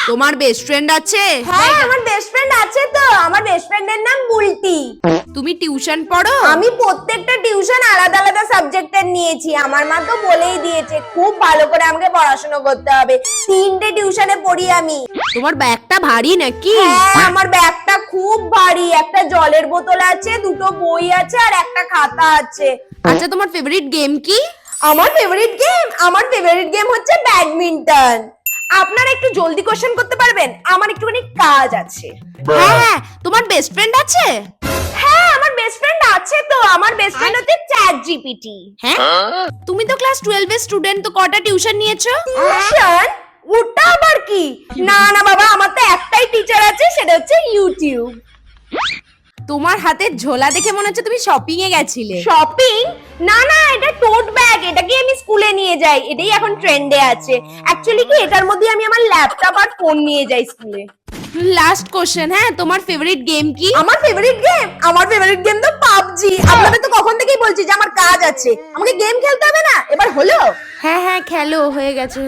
তোমার best friend আছে? হ্যাঁ, আমার বেস্ট ফ্রেন্ড আছে তো। আমার বেস্ট ফ্রেন্ডের নাম বুলটি। তুমি টিউশন পড়ো? আমি প্রত্যেকটা টিউশন আলাদা আলাদা সাবজেক্টের নিয়েছি। আমার মা তো বলেই দিয়েছে খুব ভালো করে আমাকে পড়াশোনা করতে হবে। 3টে টিউশনে পড়ি আমি। তোমার ব্যাগটা ভারী নাকি? হ্যাঁ, আমার ব্যাগটা খুব ভারী। একটা জলের বোতল আছে, 2টো বই আছে আর একটা খাতা আছে। আচ্ছা, তোমার ফেভারিট গেম কি? আমার ফেভারিট গেম হচ্ছে ব্যাডমিন্টন। আপনারা একটু জলদি কোশ্চেন করতে পারবেন? আমার একটুখানি কাজ আছে। হ্যাঁ, তোমার বেস্ট ফ্রেন্ড আছে? হ্যাঁ, আমার বেস্ট ফ্রেন্ড আছে তো। আমার বেস্ট ফ্রেন্ড হচ্ছে চ্যাট জিপিটি। হ্যাঁ, তুমি তো ক্লাস 12 এর স্টুডেন্ট, তো কটা টিউশন নিয়েছো? টিউশন? ওটা আবার কি? না না বাবা, আমার তো একটাই টিচার আছে, সেটা হচ্ছে ইউটিউব। তোমার হাতের ঝোলা দেখে মনে হচ্ছে তুমি শপিং এ গেছিলে। শপিং? না না, এটা টোট ব্যাগ। এটাকে আমি স্কুলে নিয়ে যাই। এটাই এখন ট্রেন্ডে আছে। অ্যাকচুয়ালি কি, এটার মধ্যে আমি আমার ল্যাপটপ আর ফোন নিয়ে যাই স্কুলে। লাস্ট কোশ্চেন, হ্যাঁ, তোমার ফেভারিট গেম কি? আমার ফেভারিট গেম তো পাবজি। আপনাদের তো কখন থেকেই বলছি যে আমার কাজ আছে, আমাকে গেম খেলতে হবে না। এবার হলো? হ্যাঁ হ্যাঁ, খেলো, হয়ে গেছে।